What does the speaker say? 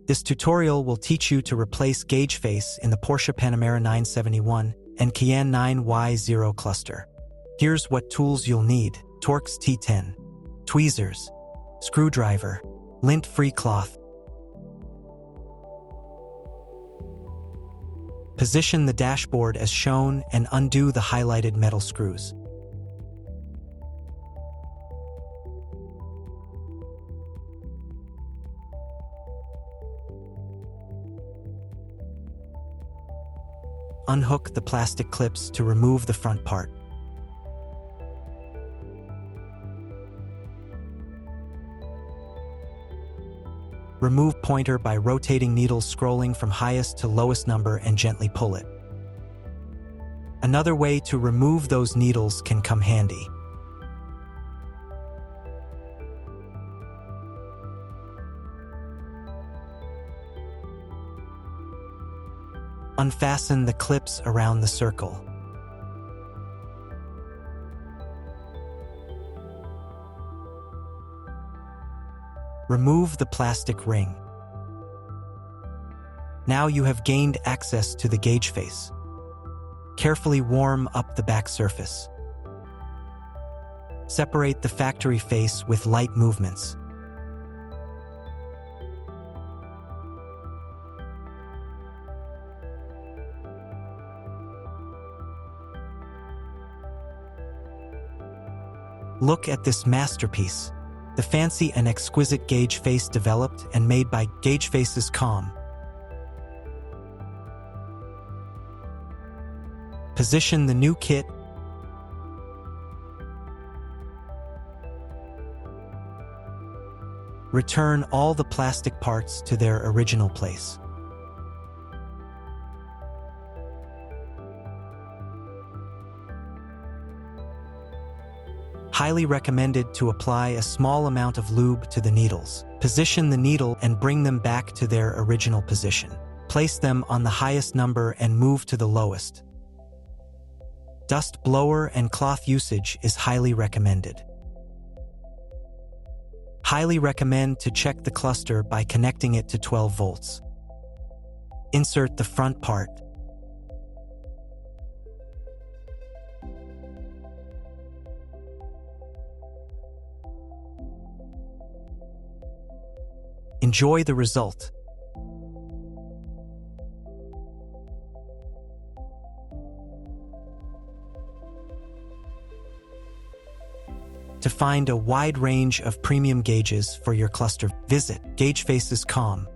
This tutorial will teach you to replace gauge face in the Porsche Panamera 971 and Cayenne 9YA cluster. Here's what tools you'll need: Torx T10, tweezers, screwdriver, lint-free cloth. Position the dashboard as shown and undo the highlighted metal screws. Unhook the plastic clips to remove the front part. Remove pointer by rotating needles scrolling from highest to lowest number and gently pull it. Another way to remove those needles can come handy. Unfasten the clips around the circle. Remove the plastic ring. Now you have gained access to the gauge face. Carefully warm up the back surface. Separate the factory face with light movements. Look at this masterpiece. The fancy and exquisite gauge face developed and made by Gauge Faces Com. Position the new kit. Return all the plastic parts to their original place. Highly recommended to apply a small amount of lube to the needles. Position the needle and bring them back to their original position. Place them on the highest number and move to the lowest. Dust blower and cloth usage is highly recommended. Highly recommend to check the cluster by connecting it to 12 volts. Insert the front part. Enjoy the result. To find a wide range of premium gauges for your cluster, visit Gauge Faces Com.